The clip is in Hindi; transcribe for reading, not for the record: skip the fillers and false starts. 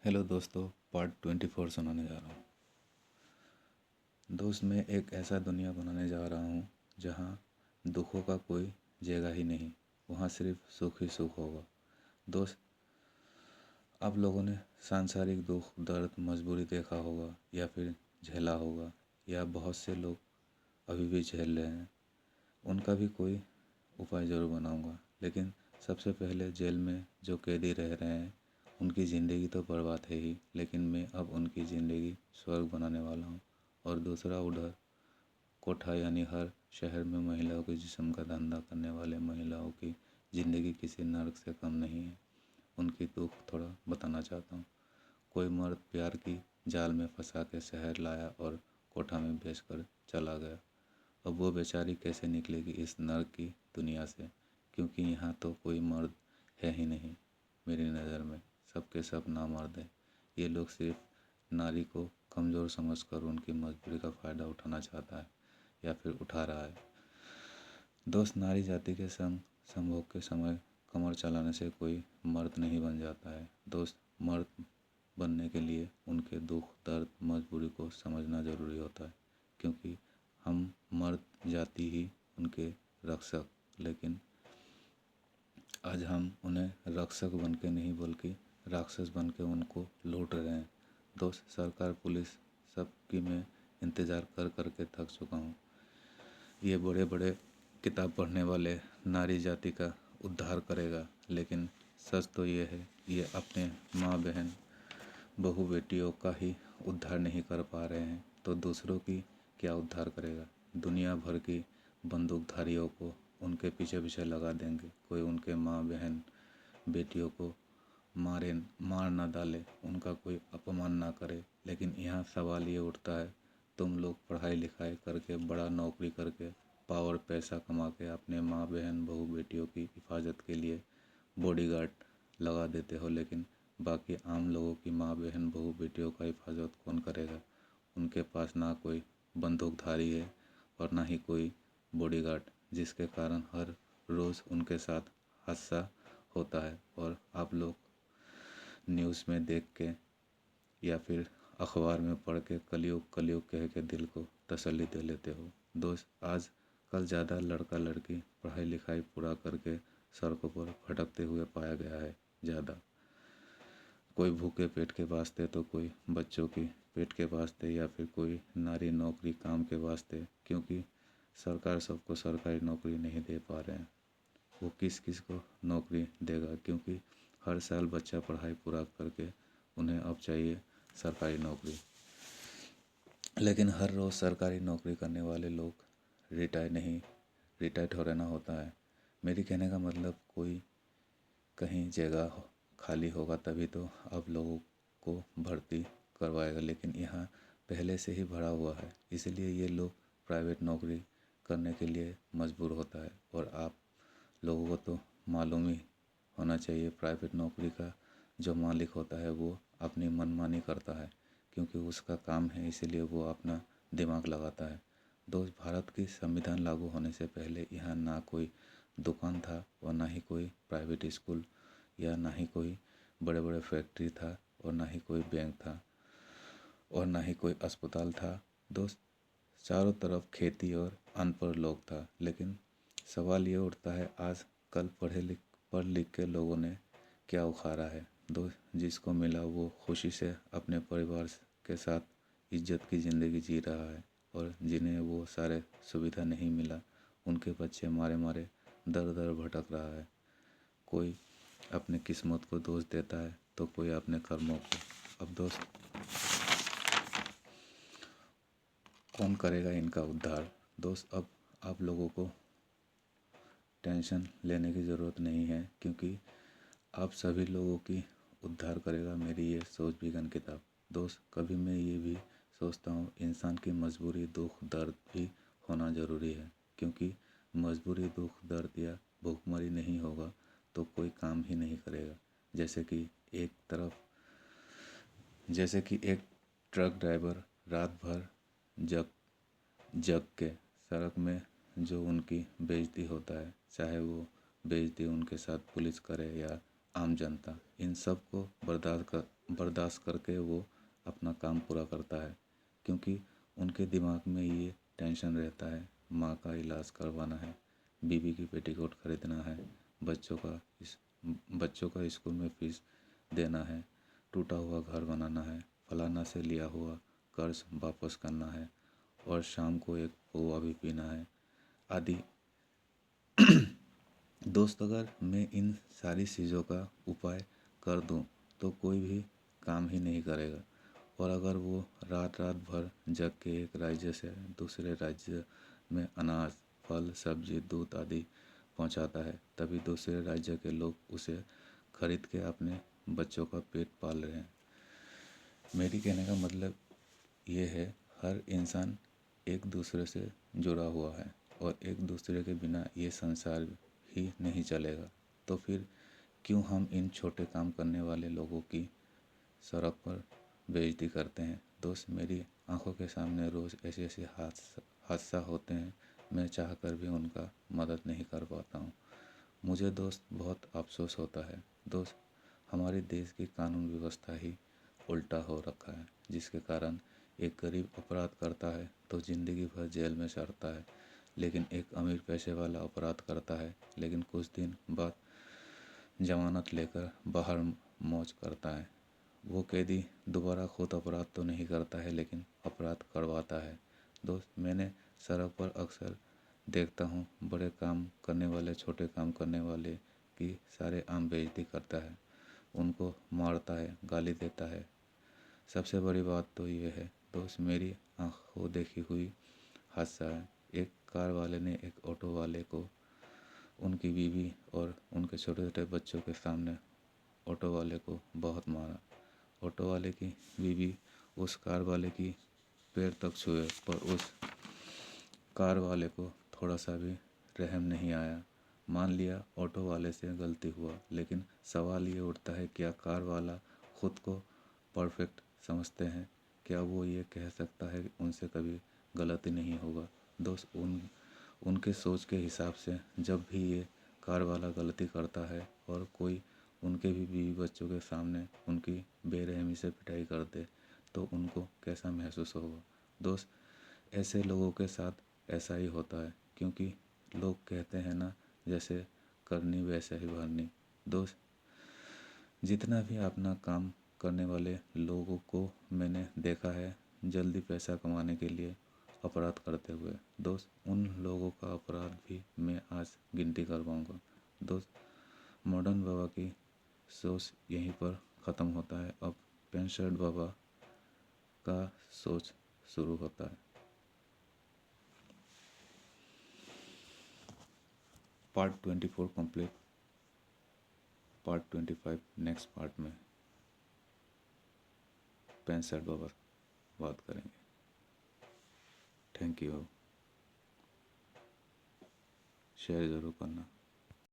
हेलो दोस्तों, पार्ट 24 सुनाने जा रहा हूँ। दोस्त, मैं एक ऐसा दुनिया बनाने जा रहा हूँ जहाँ दुखों का कोई जगह ही नहीं, वहाँ सिर्फ सुख ही सुख होगा। दोस्त, आप लोगों ने सांसारिक दुख, दर्द, मजबूरी देखा होगा या फिर झेला होगा, या बहुत से लोग अभी भी झेल रहे हैं। उनका भी कोई उपाय ज़रूर बनाऊंगा, लेकिन सबसे पहले जेल में जो कैदी रह रहे हैं उनकी ज़िंदगी तो बर्बाद है ही, लेकिन मैं अब उनकी ज़िंदगी स्वर्ग बनाने वाला हूँ। और दूसरा उधर कोठा यानी हर शहर में महिलाओं के जिस्म का धंधा करने वाले महिलाओं की ज़िंदगी किसी नर्क से कम नहीं है। उनकी दुख थोड़ा बताना चाहता हूँ। कोई मर्द प्यार की जाल में फंसा के शहर लाया और कोठा में बेचकर चला गया। अब वो बेचारी कैसे निकलेगी इस नर्क की दुनिया से, क्योंकि यहाँ तो कोई मर्द है ही नहीं। मेरी नज़र में सबके सब नामर्द हैं। ये लोग सिर्फ नारी को कमज़ोर समझकर उनकी मजबूरी का फ़ायदा उठाना चाहता है या फिर उठा रहा है। दोस्त, नारी जाति के संग संभोग के समय कमर चलाने से कोई मर्द नहीं बन जाता है। दोस्त, मर्द बनने के लिए उनके दुख, दर्द, मजबूरी को समझना ज़रूरी होता है, क्योंकि हम मर्द जाति ही उनके रक्षक, लेकिन आज हम उन्हें रक्षक बन के नहीं बल्कि राक्षस बन के उनको लूट रहे हैं। दोस्त, सरकार, पुलिस, सबकी मैं इंतज़ार कर कर के थक चुका हूँ। ये बड़े बड़े किताब पढ़ने वाले नारी जाति का उद्धार करेगा, लेकिन सच तो ये है, ये अपने माँ बहन बहू बेटियों का ही उद्धार नहीं कर पा रहे हैं, तो दूसरों की क्या उद्धार करेगा। दुनिया भर की बंदूकधारियों को उनके पीछे पीछे लगा देंगे, कोई उनके माँ बहन बेटियों को मार ना डाले, उनका कोई अपमान ना करे। लेकिन यहाँ सवाल ये उठता है, तुम लोग पढ़ाई लिखाई करके, बड़ा नौकरी करके, पावर पैसा कमा के अपने माँ बहन बहू बेटियों की हिफाजत के लिए बॉडीगार्ड लगा देते हो, लेकिन बाकी आम लोगों की माँ बहन बहू बेटियों का हिफाजत कौन करेगा। उनके पास ना कोई बंदूकधारी है और ना ही कोई बॉडीगार्ड, जिसके कारण हर रोज़ उनके साथ हादसा होता है और आप लोग न्यूज़ में देख के या फिर अखबार में पढ़ के कलयुग कलयुग कह के दिल को तसल्ली दे लेते हो। दोस्त, आज कल ज़्यादा लड़का लड़की पढ़ाई लिखाई पूरा करके सड़कों पर भटकते हुए पाया गया है। ज़्यादा कोई भूखे पेट के वास्ते, तो कोई बच्चों की पेट के वास्ते, या फिर कोई नारी नौकरी काम के वास्ते, क्योंकि सरकार सबको सरकारी नौकरी नहीं दे पा रहे हैं। वो किस किस को नौकरी देगा, क्योंकि हर साल बच्चा पढ़ाई पूरा करके उन्हें अब चाहिए सरकारी नौकरी, लेकिन हर रोज़ सरकारी नौकरी करने वाले लोग रिटायर्ड हो रहना होता है। मेरी कहने का मतलब, कोई कहीं जगह खाली होगा तभी तो अब लोगों को भर्ती करवाएगा, लेकिन यहाँ पहले से ही भरा हुआ है, इसलिए ये लोग प्राइवेट नौकरी करने के लिए मजबूर होता है। और आप लोगों को तो मालूम ही होना चाहिए, प्राइवेट नौकरी का जो मालिक होता है वो अपनी मनमानी करता है, क्योंकि उसका काम है, इसीलिए वो अपना दिमाग लगाता है। दोस्त, भारत की संविधान लागू होने से पहले यहाँ ना कोई दुकान था और ना ही कोई प्राइवेट स्कूल, या ना ही कोई बड़े बड़े फैक्ट्री था, और ना ही कोई बैंक था, और ना ही कोई अस्पताल था। दोस्त, चारों तरफ खेती और अनपढ़ लोग था। लेकिन सवाल ये उठता है, आज कल पढ़ लिख के लोगों ने क्या उखाड़ा है। दोस्त, जिसको मिला वो खुशी से अपने परिवार के साथ इज्जत की ज़िंदगी जी रहा है, और जिन्हें वो सारे सुविधा नहीं मिला, उनके बच्चे मारे मारे दर दर भटक रहा है। कोई अपने किस्मत को दोष देता है तो कोई अपने कर्मों को। अब दोस्त, कौन करेगा इनका उद्धार। दोस्त, अब आप लोगों को टेंशन लेने की ज़रूरत नहीं है, क्योंकि आप सभी लोगों की उद्धार करेगा मेरी ये सोच विज्ञान किताब। दोस्त, कभी मैं ये भी सोचता हूँ, इंसान की मजबूरी, दुख, दर्द भी होना ज़रूरी है, क्योंकि मजबूरी, दुख, दर्द या भूखमरी नहीं होगा तो कोई काम ही नहीं करेगा। जैसे कि एक ट्रक ड्राइवर रात भर जग जग के सड़क में जो उनकी बेइज्जती होता है, चाहे वो बेइज्जती उनके साथ पुलिस करे या आम जनता, इन सब को बर्दाश्त करके वो अपना काम पूरा करता है, क्योंकि उनके दिमाग में ये टेंशन रहता है, माँ का इलाज करवाना है, बीवी की पेटीकोट खरीदना है, बच्चों का स्कूल में फीस देना है, टूटा हुआ घर बनाना है, फलाना से लिया हुआ कर्ज वापस करना है, और शाम को एक पोहा भी पीना है आदि। दोस्त, अगर मैं इन सारी चीज़ों का उपाय कर दूं तो कोई भी काम ही नहीं करेगा, और अगर वो रात रात भर जग के एक राज्य से दूसरे राज्य में अनाज, फल, सब्जी, दूध आदि पहुंचाता है, तभी दूसरे राज्य के लोग उसे खरीद के अपने बच्चों का पेट पाल रहे हैं। मेरी कहने का मतलब ये है, हर इंसान एक दूसरे से जुड़ा हुआ है, और एक दूसरे के बिना ये संसार ही नहीं चलेगा। तो फिर क्यों हम इन छोटे काम करने वाले लोगों की सड़क पर बेइज्जती करते हैं। दोस्त, मेरी आंखों के सामने रोज़ ऐसे ऐसे हादसा होते हैं, मैं चाह कर भी उनका मदद नहीं कर पाता हूँ। मुझे दोस्त बहुत अफसोस होता है। दोस्त, हमारे देश की कानून व्यवस्था ही उल्टा हो रखा है, जिसके कारण एक गरीब अपराध करता है तो ज़िंदगी भर जेल में सड़ता है, लेकिन एक अमीर पैसे वाला अपराध करता है, लेकिन कुछ दिन बाद जमानत लेकर बाहर मौज करता है। वो कैदी दोबारा खुद अपराध तो नहीं करता है, लेकिन अपराध करवाता है। दोस्त, मैंने सड़क पर अक्सर देखता हूँ, बड़े काम करने वाले छोटे काम करने वाले की सारे आम बेइज्जती करता है, उनको मारता है, गाली देता है। सबसे बड़ी बात तो ये है दोस्त, मेरी आंखों देखी हुई हादसा है। एक कार वाले ने एक ऑटो वाले को, उनकी बीवी और उनके छोटे छोटे बच्चों के सामने ऑटो वाले को बहुत मारा। ऑटो वाले की बीवी उस कार वाले की पैर तक छुए, पर उस कार वाले को थोड़ा सा भी रहम नहीं आया। मान लिया ऑटो वाले से गलती हुआ, लेकिन सवाल ये उठता है, क्या कार वाला खुद को परफेक्ट समझते हैं? क्या वो ये कह सकता है कि उनसे कभी गलती नहीं होगा? दोस्त, उनके सोच के हिसाब से जब भी ये कार वाला गलती करता है और कोई उनके भी बीवी बच्चों के सामने उनकी बेरहमी से पिटाई कर दे, तो उनको कैसा महसूस होगा? दोस्त, ऐसे लोगों के साथ ऐसा ही होता है, क्योंकि लोग कहते हैं ना, जैसे करनी वैसे ही भरनी। दोस्त, जितना भी अपना काम करने वाले लोगों को मैंने देखा है जल्दी पैसा कमाने के लिए अपराध करते हुए, दोस्त, उन लोगों का अपराध भी मैं आज गिनती करवाऊँगा। दोस्त, मॉडर्न बाबा की सोच यहीं पर ख़त्म होता है, अब पैंट शर्ट बाबा का सोच शुरू होता है। Part 24 complete, part 25 next part में पैंट शर्ट बाबा बात करेंगे। Thank you. शेयर ज़रूर करना।